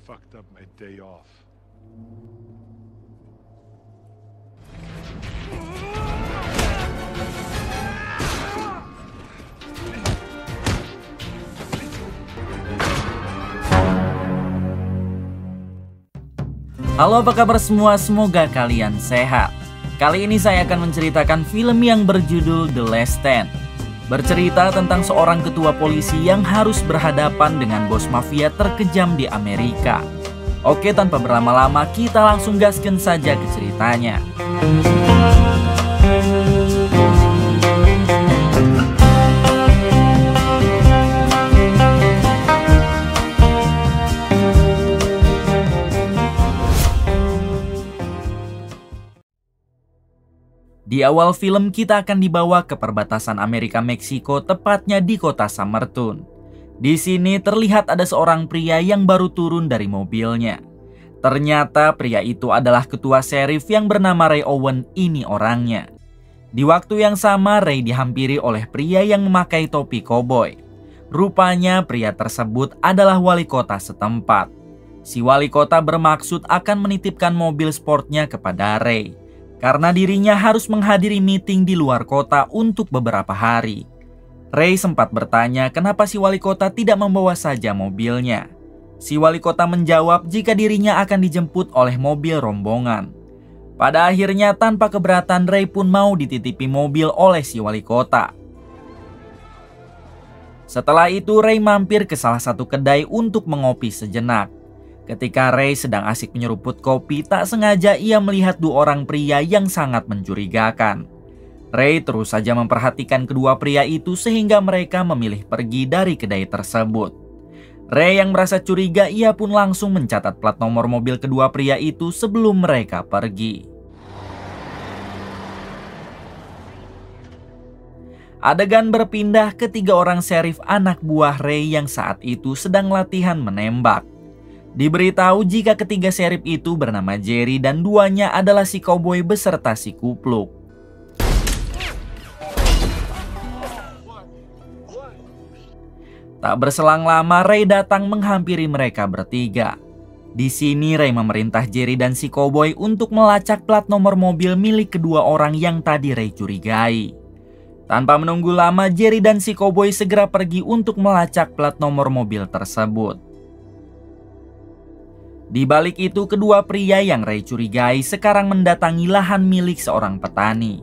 fucked up my day off. Halo, apa kabar semua? Semoga kalian sehat. Kali ini saya akan menceritakan film yang berjudul The Last Stand. Bercerita tentang seorang ketua polisi yang harus berhadapan dengan bos mafia terkejam di Amerika. Oke, tanpa berlama-lama kita langsung gaskan saja ke ceritanya. Di awal film kita akan dibawa ke perbatasan Amerika-Meksiko, tepatnya di kota Summerton. Di sini terlihat ada seorang pria yang baru turun dari mobilnya. Ternyata pria itu adalah ketua sheriff yang bernama Ray Owen. Ini orangnya. Di waktu yang sama Ray dihampiri oleh pria yang memakai topi koboi. Rupanya pria tersebut adalah wali kota setempat. Si wali kota bermaksud akan menitipkan mobil sportnya kepada Ray, karena dirinya harus menghadiri meeting di luar kota untuk beberapa hari. Ray sempat bertanya kenapa si wali kota tidak membawa saja mobilnya. Si wali kota menjawab jika dirinya akan dijemput oleh mobil rombongan. Pada akhirnya tanpa keberatan Ray pun mau dititipi mobil oleh si wali kota. Setelah itu Ray mampir ke salah satu kedai untuk mengopi sejenak. Ketika Ray sedang asik menyeruput kopi, tak sengaja ia melihat dua orang pria yang sangat mencurigakan. Ray terus saja memperhatikan kedua pria itu sehingga mereka memilih pergi dari kedai tersebut. Ray yang merasa curiga, ia pun langsung mencatat plat nomor mobil kedua pria itu sebelum mereka pergi. Adegan berpindah ke tiga orang sheriff anak buah Ray yang saat itu sedang latihan menembak. Diberitahu jika ketiga sheriff itu bernama Jerry dan duanya adalah si cowboy beserta si kupluk. Tak berselang lama Ray datang menghampiri mereka bertiga. Di sini Ray memerintah Jerry dan si cowboy untuk melacak plat nomor mobil milik kedua orang yang tadi Ray curigai. Tanpa menunggu lama Jerry dan si cowboy segera pergi untuk melacak plat nomor mobil tersebut. Di balik itu, kedua pria yang Ray curigai sekarang mendatangi lahan milik seorang petani.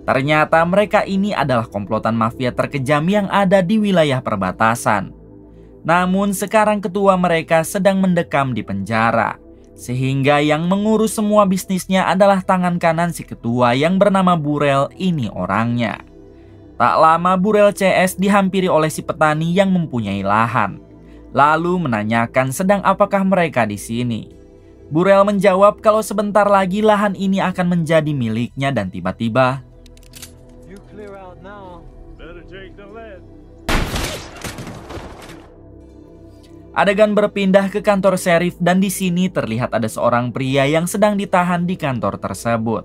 Ternyata mereka ini adalah komplotan mafia terkejam yang ada di wilayah perbatasan. Namun sekarang ketua mereka sedang mendekam di penjara, sehingga yang mengurus semua bisnisnya adalah tangan kanan si ketua yang bernama Burrell. Ini orangnya. Tak lama Burrell CS dihampiri oleh si petani yang mempunyai lahan, lalu menanyakan sedang apakah mereka di sini. Burrell menjawab kalau sebentar lagi lahan ini akan menjadi miliknya dan tiba-tiba adegan berpindah ke kantor sheriff dan di sini terlihat ada seorang pria yang sedang ditahan di kantor tersebut.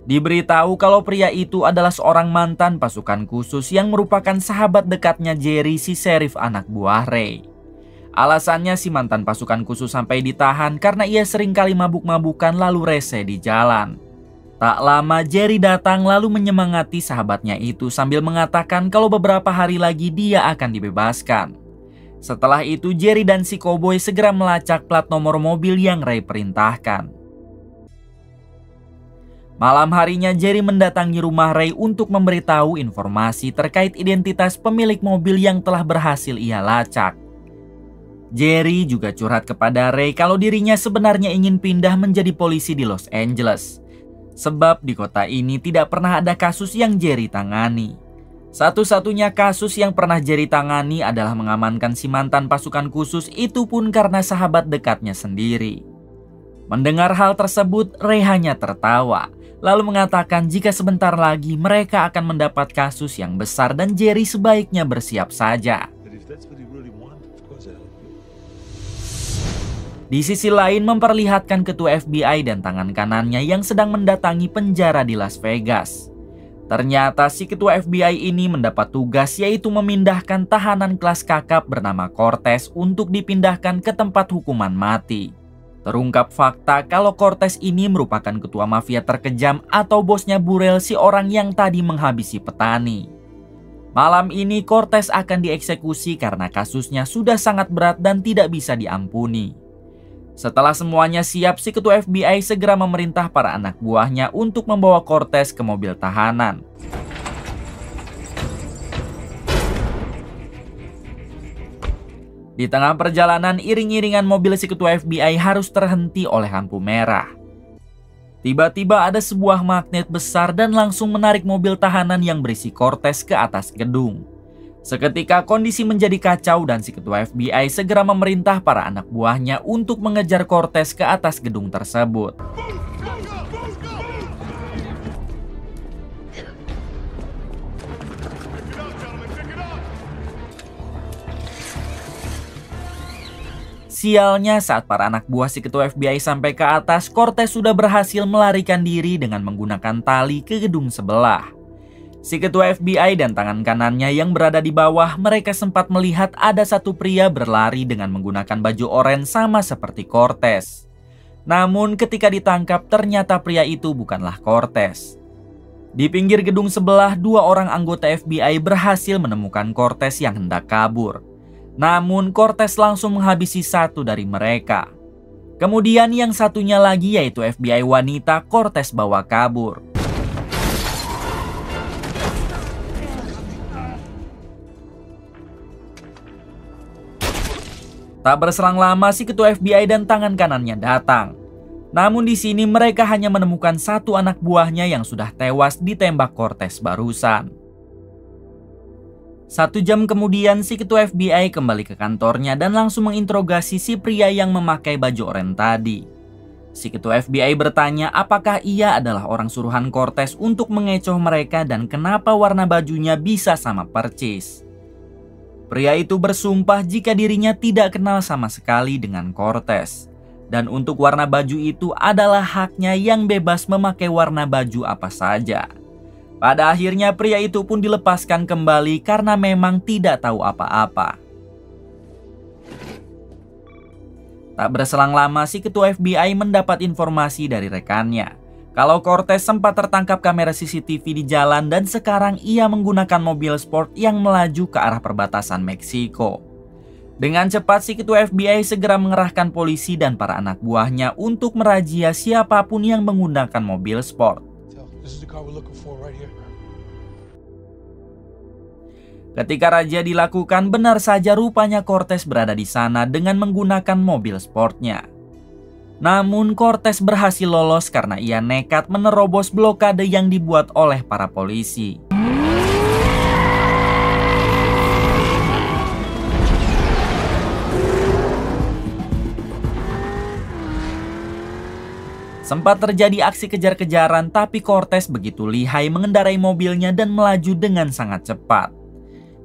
Diberitahu kalau pria itu adalah seorang mantan pasukan khusus yang merupakan sahabat dekatnya Jerry, si sheriff anak buah Ray. Alasannya si mantan pasukan khusus sampai ditahan karena ia sering kali mabuk-mabukan lalu rese di jalan. Tak lama Jerry datang lalu menyemangati sahabatnya itu sambil mengatakan kalau beberapa hari lagi dia akan dibebaskan. Setelah itu Jerry dan si cowboy segera melacak plat nomor mobil yang Ray perintahkan. Malam harinya Jerry mendatangi rumah Ray untuk memberitahu informasi terkait identitas pemilik mobil yang telah berhasil ia lacak. Jerry juga curhat kepada Ray kalau dirinya sebenarnya ingin pindah menjadi polisi di Los Angeles. Sebab di kota ini tidak pernah ada kasus yang Jerry tangani. Satu-satunya kasus yang pernah Jerry tangani adalah mengamankan si mantan pasukan khusus, itu pun karena sahabat dekatnya sendiri. Mendengar hal tersebut, Ray hanya tertawa, lalu mengatakan jika sebentar lagi mereka akan mendapat kasus yang besar dan Jerry sebaiknya bersiap saja. Di sisi lain memperlihatkan ketua FBI dan tangan kanannya yang sedang mendatangi penjara di Las Vegas. Ternyata si ketua FBI ini mendapat tugas yaitu memindahkan tahanan kelas kakap bernama Cortez untuk dipindahkan ke tempat hukuman mati. Terungkap fakta kalau Cortez ini merupakan ketua mafia terkejam atau bosnya Burrell, si orang yang tadi menghabisi petani. Malam ini Cortez akan dieksekusi karena kasusnya sudah sangat berat dan tidak bisa diampuni. Setelah semuanya siap, si ketua FBI segera memerintah para anak buahnya untuk membawa Cortez ke mobil tahanan. Di tengah perjalanan, iring-iringan mobil si ketua FBI harus terhenti oleh lampu merah. Tiba-tiba ada sebuah magnet besar dan langsung menarik mobil tahanan yang berisi Cortez ke atas gedung. Seketika kondisi menjadi kacau dan si ketua FBI segera memerintah para anak buahnya untuk mengejar Cortez ke atas gedung tersebut. Sialnya, saat para anak buah si ketua FBI sampai ke atas, Cortez sudah berhasil melarikan diri dengan menggunakan tali ke gedung sebelah. Si ketua FBI dan tangan kanannya yang berada di bawah, mereka sempat melihat ada satu pria berlari dengan menggunakan baju oranye sama seperti Cortez. Namun ketika ditangkap, ternyata pria itu bukanlah Cortez. Di pinggir gedung sebelah, dua orang anggota FBI berhasil menemukan Cortez yang hendak kabur. Namun Cortez langsung menghabisi satu dari mereka. Kemudian yang satunya lagi, yaitu FBI wanita, Cortez bawa kabur. Tak berselang lama, si ketua FBI dan tangan kanannya datang. Namun di sini mereka hanya menemukan satu anak buahnya yang sudah tewas ditembak Cortez barusan. 1 jam kemudian, si ketua FBI kembali ke kantornya dan langsung menginterogasi si pria yang memakai baju oranye tadi. Si ketua FBI bertanya apakah ia adalah orang suruhan Cortez untuk mengecoh mereka dan kenapa warna bajunya bisa sama percis. Pria itu bersumpah jika dirinya tidak kenal sama sekali dengan Cortez. Dan untuk warna baju itu adalah haknya yang bebas memakai warna baju apa saja. Pada akhirnya pria itu pun dilepaskan kembali karena memang tidak tahu apa-apa. Tak berselang lama, si ketua FBI mendapat informasi dari rekannya kalau Cortez sempat tertangkap kamera CCTV di jalan dan sekarang ia menggunakan mobil sport yang melaju ke arah perbatasan Meksiko. Dengan cepat, si ketua FBI segera mengerahkan polisi dan para anak buahnya untuk merazia siapapun yang menggunakan mobil sport. Ketika razia dilakukan, benar saja rupanya Cortez berada di sana dengan menggunakan mobil sportnya. Namun Cortez berhasil lolos karena ia nekat menerobos blokade yang dibuat oleh para polisi. Sempat terjadi aksi kejar-kejaran, tapi Cortez begitu lihai mengendarai mobilnya dan melaju dengan sangat cepat.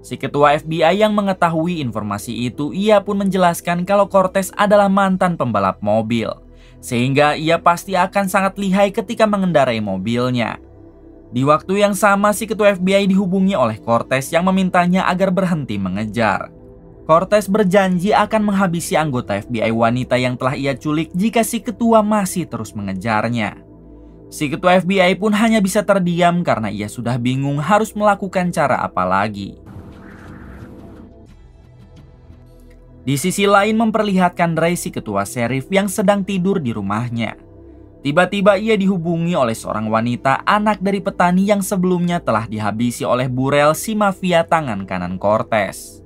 Si ketua FBI yang mengetahui informasi itu, ia pun menjelaskan kalau Cortez adalah mantan pembalap mobil, sehingga ia pasti akan sangat lihai ketika mengendarai mobilnya. Di waktu yang sama, si ketua FBI dihubungi oleh Cortez yang memintanya agar berhenti mengejar. Cortez berjanji akan menghabisi anggota FBI wanita yang telah ia culik jika si ketua masih terus mengejarnya. Si ketua FBI pun hanya bisa terdiam karena ia sudah bingung harus melakukan cara apa lagi. Di sisi lain memperlihatkan Ray, si ketua sheriff yang sedang tidur di rumahnya. Tiba-tiba ia dihubungi oleh seorang wanita, anak dari petani yang sebelumnya telah dihabisi oleh Burrell, si mafia tangan kanan Cortez.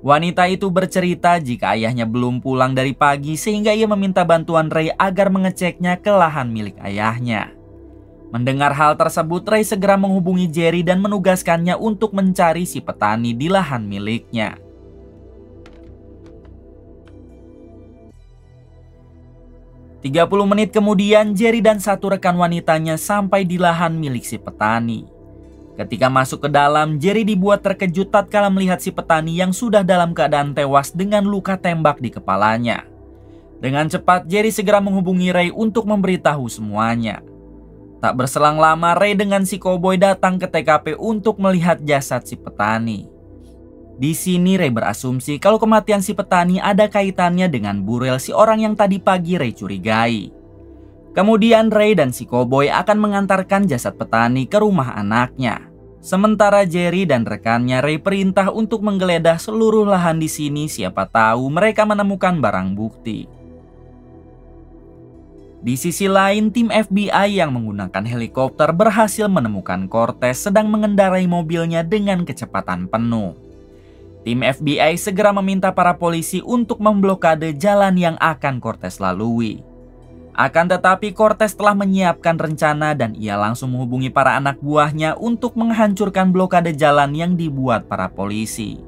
Wanita itu bercerita jika ayahnya belum pulang dari pagi sehingga ia meminta bantuan Ray agar mengeceknya ke lahan milik ayahnya. Mendengar hal tersebut, Ray segera menghubungi Jerry dan menugaskannya untuk mencari si petani di lahan miliknya. 30 menit kemudian, Jerry dan satu rekan wanitanya sampai di lahan milik si petani. Ketika masuk ke dalam, Jerry dibuat terkejut tatkala melihat si petani yang sudah dalam keadaan tewas dengan luka tembak di kepalanya. Dengan cepat, Jerry segera menghubungi Ray untuk memberitahu semuanya. Tak berselang lama, Ray dengan si koboi datang ke TKP untuk melihat jasad si petani. Di sini Ray berasumsi kalau kematian si petani ada kaitannya dengan Burrell, si orang yang tadi pagi Ray curigai. Kemudian Ray dan si koboi akan mengantarkan jasad petani ke rumah anaknya. Sementara Jerry dan rekannya Ray perintah untuk menggeledah seluruh lahan di sini, siapa tahu mereka menemukan barang bukti. Di sisi lain, tim FBI yang menggunakan helikopter berhasil menemukan Cortez sedang mengendarai mobilnya dengan kecepatan penuh. Tim FBI segera meminta para polisi untuk memblokade jalan yang akan Cortez lalui. Akan tetapi Cortez telah menyiapkan rencana dan ia langsung menghubungi para anak buahnya untuk menghancurkan blokade jalan yang dibuat para polisi.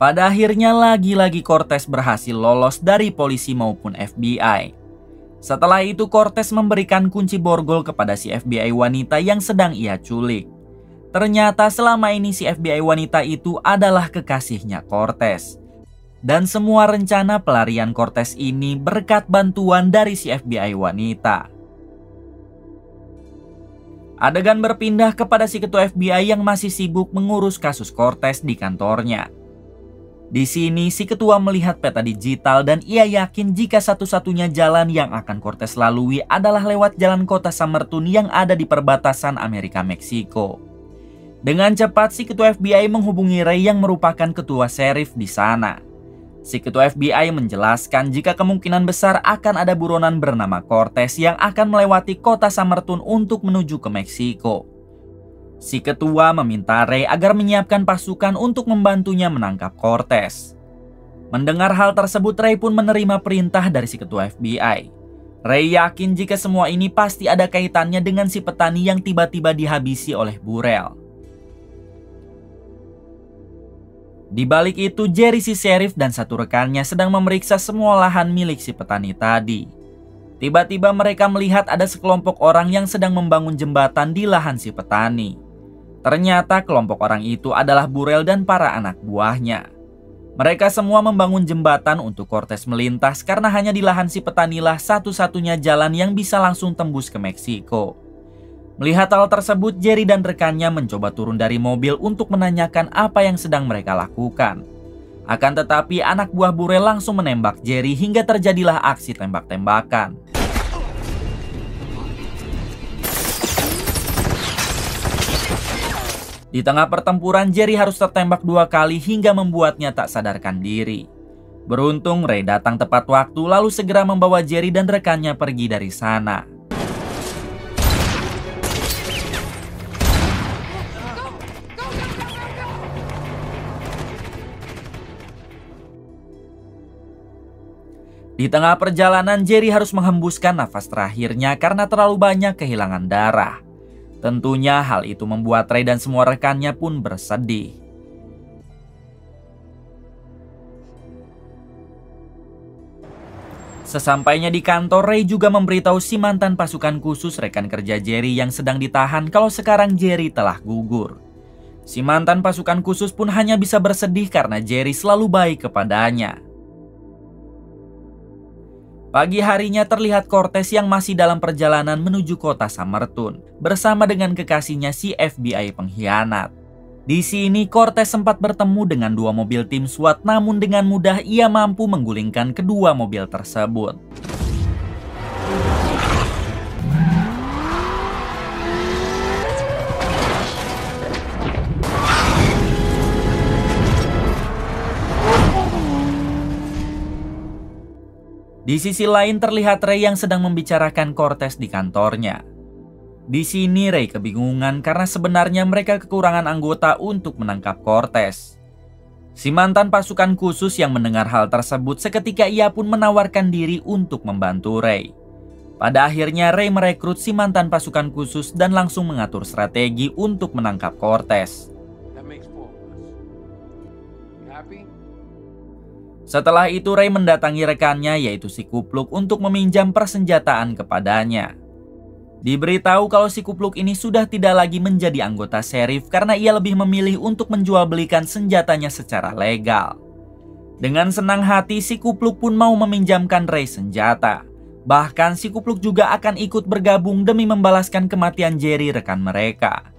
Pada akhirnya lagi-lagi Cortez berhasil lolos dari polisi maupun FBI. Setelah itu Cortez memberikan kunci borgol kepada si FBI wanita yang sedang ia culik. Ternyata selama ini si FBI wanita itu adalah kekasihnya Cortez. Dan semua rencana pelarian Cortez ini berkat bantuan dari si FBI wanita. Adegan berpindah kepada si ketua FBI yang masih sibuk mengurus kasus Cortez di kantornya. Di sini si ketua melihat peta digital dan ia yakin jika satu-satunya jalan yang akan Cortez lalui adalah lewat jalan kota Summerton yang ada di perbatasan Amerika Meksiko. Dengan cepat si ketua FBI menghubungi Ray yang merupakan ketua sheriff di sana. Si ketua FBI menjelaskan jika kemungkinan besar akan ada buronan bernama Cortez yang akan melewati kota Summerton untuk menuju ke Meksiko. Si ketua meminta Ray agar menyiapkan pasukan untuk membantunya menangkap Cortez. Mendengar hal tersebut, Ray pun menerima perintah dari si ketua FBI. Ray yakin jika semua ini pasti ada kaitannya dengan si petani yang tiba-tiba dihabisi oleh Burrell. Di balik itu, Jerry si sheriff dan satu rekannya sedang memeriksa semua lahan milik si petani tadi. Tiba-tiba mereka melihat ada sekelompok orang yang sedang membangun jembatan di lahan si petani. Ternyata kelompok orang itu adalah Burrell dan para anak buahnya. Mereka semua membangun jembatan untuk Cortez melintas karena hanya di lahan si petanilah satu-satunya jalan yang bisa langsung tembus ke Meksiko. Melihat hal tersebut, Jerry dan rekannya mencoba turun dari mobil untuk menanyakan apa yang sedang mereka lakukan. Akan tetapi anak buah Burrell langsung menembak Jerry hingga terjadilah aksi tembak-tembakan. Di tengah pertempuran, Jerry harus tertembak 2 kali hingga membuatnya tak sadarkan diri. Beruntung Ray datang tepat waktu lalu segera membawa Jerry dan rekannya pergi dari sana. Di tengah perjalanan, Jerry harus menghembuskan nafas terakhirnya karena terlalu banyak kehilangan darah. Tentunya hal itu membuat Ray dan semua rekannya pun bersedih. Sesampainya di kantor, Ray juga memberitahu si mantan pasukan khusus rekan kerja Jerry yang sedang ditahan kalau sekarang Jerry telah gugur. Si mantan pasukan khusus pun hanya bisa bersedih karena Jerry selalu baik kepadanya. Pagi harinya terlihat Cortez yang masih dalam perjalanan menuju kota Summerton bersama dengan kekasihnya si FBI pengkhianat. Di sini Cortez sempat bertemu dengan 2 mobil tim SWAT, namun dengan mudah ia mampu menggulingkan kedua mobil tersebut. Di sisi lain terlihat Ray yang sedang membicarakan Cortez di kantornya. Di sini Ray kebingungan karena sebenarnya mereka kekurangan anggota untuk menangkap Cortez. Si mantan pasukan khusus yang mendengar hal tersebut seketika ia pun menawarkan diri untuk membantu Ray. Pada akhirnya Ray merekrut si mantan pasukan khusus dan langsung mengatur strategi untuk menangkap Cortez. Setelah itu Ray mendatangi rekannya yaitu si Kupluk untuk meminjam persenjataan kepadanya. Diberitahu kalau si kupluk ini sudah tidak lagi menjadi anggota sheriff karena ia lebih memilih untuk menjual belikan senjatanya secara legal. Dengan senang hati, si kupluk pun mau meminjamkan Ray senjata. Bahkan si kupluk juga akan ikut bergabung demi membalaskan kematian Jerry rekan mereka.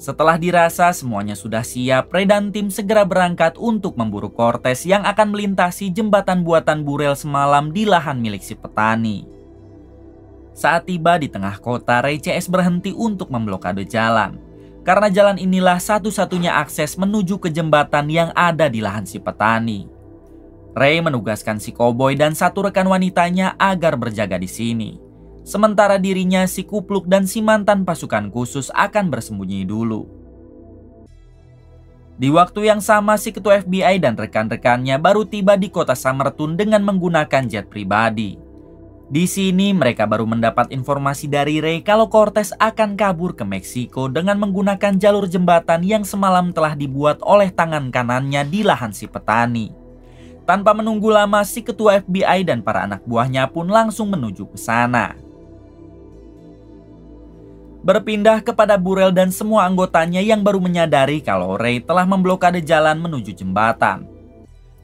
Setelah dirasa semuanya sudah siap, Ray dan tim segera berangkat untuk memburu Cortez yang akan melintasi jembatan buatan Burrell semalam di lahan milik si petani. Saat tiba di tengah kota, Ray CS berhenti untuk memblokade jalan. Karena jalan inilah satu-satunya akses menuju ke jembatan yang ada di lahan si petani. Ray menugaskan si koboi dan satu rekan wanitanya agar berjaga di sini. Sementara dirinya, si kupluk dan si mantan pasukan khusus akan bersembunyi dulu. Di waktu yang sama, si ketua FBI dan rekan-rekannya baru tiba di kota Summerton dengan menggunakan jet pribadi. Di sini mereka baru mendapat informasi dari Ray kalau Cortez akan kabur ke Meksiko dengan menggunakan jalur jembatan yang semalam telah dibuat oleh tangan kanannya di lahan si petani. Tanpa menunggu lama, si ketua FBI dan para anak buahnya pun langsung menuju ke sana. Berpindah kepada Burrell dan semua anggotanya yang baru menyadari kalau Ray telah memblokade jalan menuju jembatan.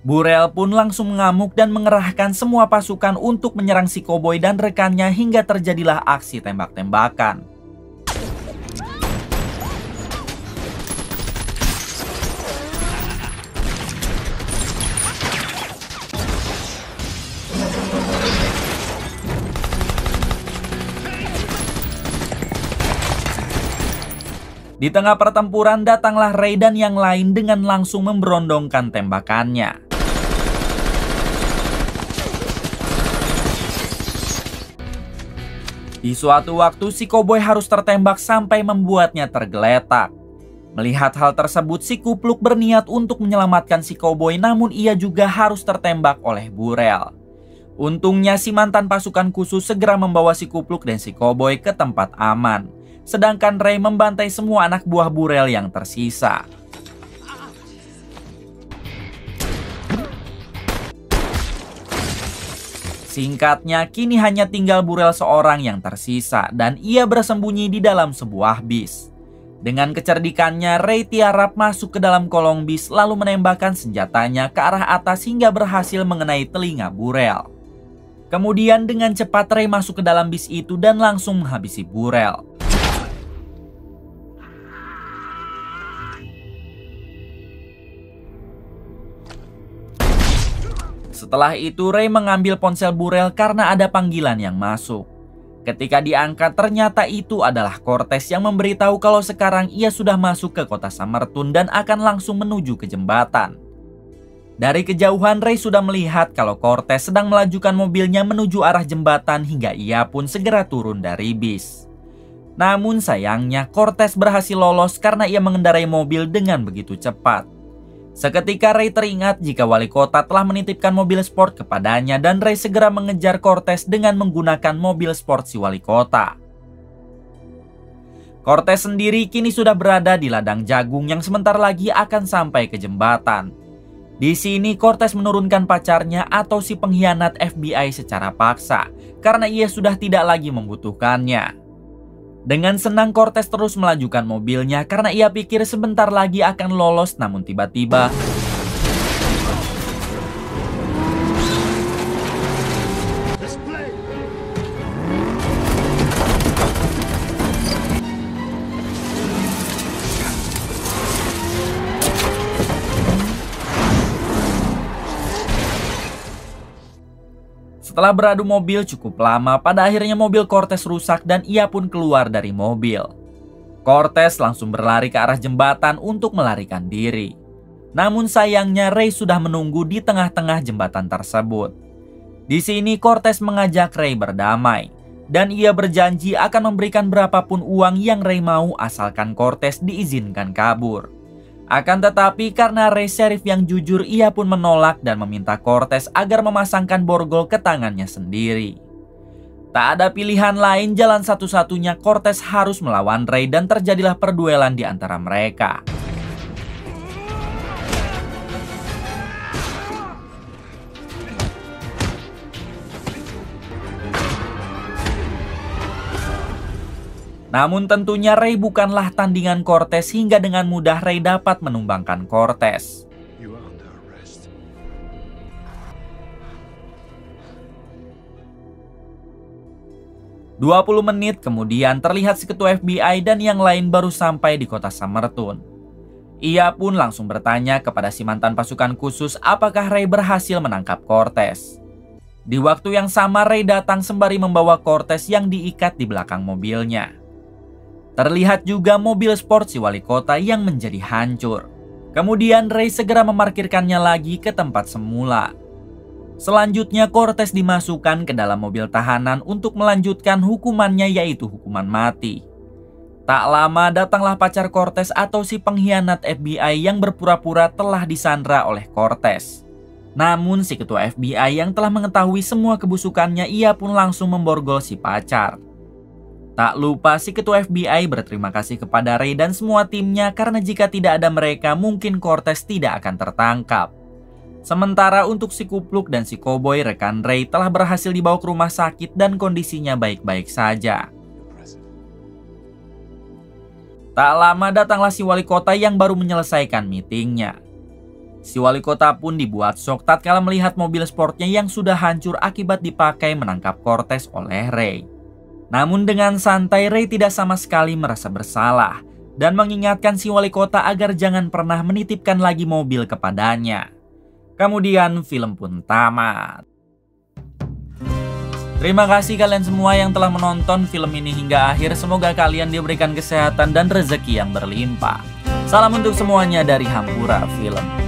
Burrell pun langsung mengamuk dan mengerahkan semua pasukan untuk menyerang si koboi dan rekannya hingga terjadilah aksi tembak-tembakan. Di tengah pertempuran datanglah Ray dan yang lain dengan langsung memberondongkan tembakannya. Di suatu waktu, si koboi harus tertembak sampai membuatnya tergeletak. Melihat hal tersebut, si kupluk berniat untuk menyelamatkan si koboi, namun ia juga harus tertembak oleh Burrell. Untungnya, si mantan pasukan khusus segera membawa si kupluk dan si koboi ke tempat aman. Sedangkan Ray membantai semua anak buah Burrell yang tersisa. Singkatnya, kini hanya tinggal Burrell seorang yang tersisa dan ia bersembunyi di dalam sebuah bis. Dengan kecerdikannya, Ray tiarap masuk ke dalam kolong bis lalu menembakkan senjatanya ke arah atas hingga berhasil mengenai telinga Burrell. Kemudian dengan cepat Ray masuk ke dalam bis itu dan langsung menghabisi Burrell. Setelah itu, Ray mengambil ponsel Burrell karena ada panggilan yang masuk. Ketika diangkat, ternyata itu adalah Cortez yang memberitahu kalau sekarang ia sudah masuk ke kota Summerton dan akan langsung menuju ke jembatan. Dari kejauhan, Ray sudah melihat kalau Cortez sedang melajukan mobilnya menuju arah jembatan hingga ia pun segera turun dari bis. Namun sayangnya, Cortez berhasil lolos karena ia mengendarai mobil dengan begitu cepat. Seketika Ray teringat jika wali kota telah menitipkan mobil sport kepadanya dan Ray segera mengejar Cortez dengan menggunakan mobil sport si wali kota. Cortez sendiri kini sudah berada di ladang jagung yang sebentar lagi akan sampai ke jembatan. Di sini Cortez menurunkan pacarnya atau si pengkhianat FBI secara paksa karena ia sudah tidak lagi membutuhkannya. Dengan senang Cortez terus melajukan mobilnya karena ia pikir sebentar lagi akan lolos, namun tiba-tiba setelah beradu mobil cukup lama, pada akhirnya mobil Cortez rusak dan ia pun keluar dari mobil. Cortez langsung berlari ke arah jembatan untuk melarikan diri. Namun sayangnya Ray sudah menunggu di tengah-tengah jembatan tersebut. Di sini Cortez mengajak Ray berdamai dan ia berjanji akan memberikan berapapun uang yang Ray mau asalkan Cortez diizinkan kabur. Akan tetapi karena Ray sheriff yang jujur, ia pun menolak dan meminta Cortez agar memasangkan borgol ke tangannya sendiri. Tak ada pilihan lain, jalan satu-satunya Cortez harus melawan Ray dan terjadilah perduelan di antara mereka. Namun tentunya Ray bukanlah tandingan Cortez hingga dengan mudah Ray dapat menumbangkan Cortez. 20 menit kemudian terlihat si ketua FBI dan yang lain baru sampai di kota Summertown. Ia pun langsung bertanya kepada si mantan pasukan khusus apakah Ray berhasil menangkap Cortez. Di waktu yang sama Ray datang sembari membawa Cortez yang diikat di belakang mobilnya. Terlihat juga mobil sport si wali kota yang menjadi hancur. Kemudian Ray segera memarkirkannya lagi ke tempat semula. Selanjutnya Cortez dimasukkan ke dalam mobil tahanan untuk melanjutkan hukumannya, yaitu hukuman mati. Tak lama datanglah pacar Cortez atau si pengkhianat FBI yang berpura-pura telah disandra oleh Cortez. Namun si ketua FBI yang telah mengetahui semua kebusukannya, ia pun langsung memborgol si pacar. Tak lupa si ketua FBI berterima kasih kepada Ray dan semua timnya karena jika tidak ada mereka mungkin Cortez tidak akan tertangkap. Sementara untuk si kupluk dan si koboi rekan Ray telah berhasil dibawa ke rumah sakit dan kondisinya baik-baik saja. Tak lama datanglah si wali kota yang baru menyelesaikan meetingnya. Si wali kota pun dibuat shock tatkala melihat mobil sportnya yang sudah hancur akibat dipakai menangkap Cortez oleh Ray. Namun dengan santai Ray tidak sama sekali merasa bersalah dan mengingatkan si wali kota agar jangan pernah menitipkan lagi mobil kepadanya. Kemudian film pun tamat. Terima kasih kalian semua yang telah menonton film ini hingga akhir. Semoga kalian diberikan kesehatan dan rezeki yang berlimpah. Salam untuk semuanya dari Hampura Film.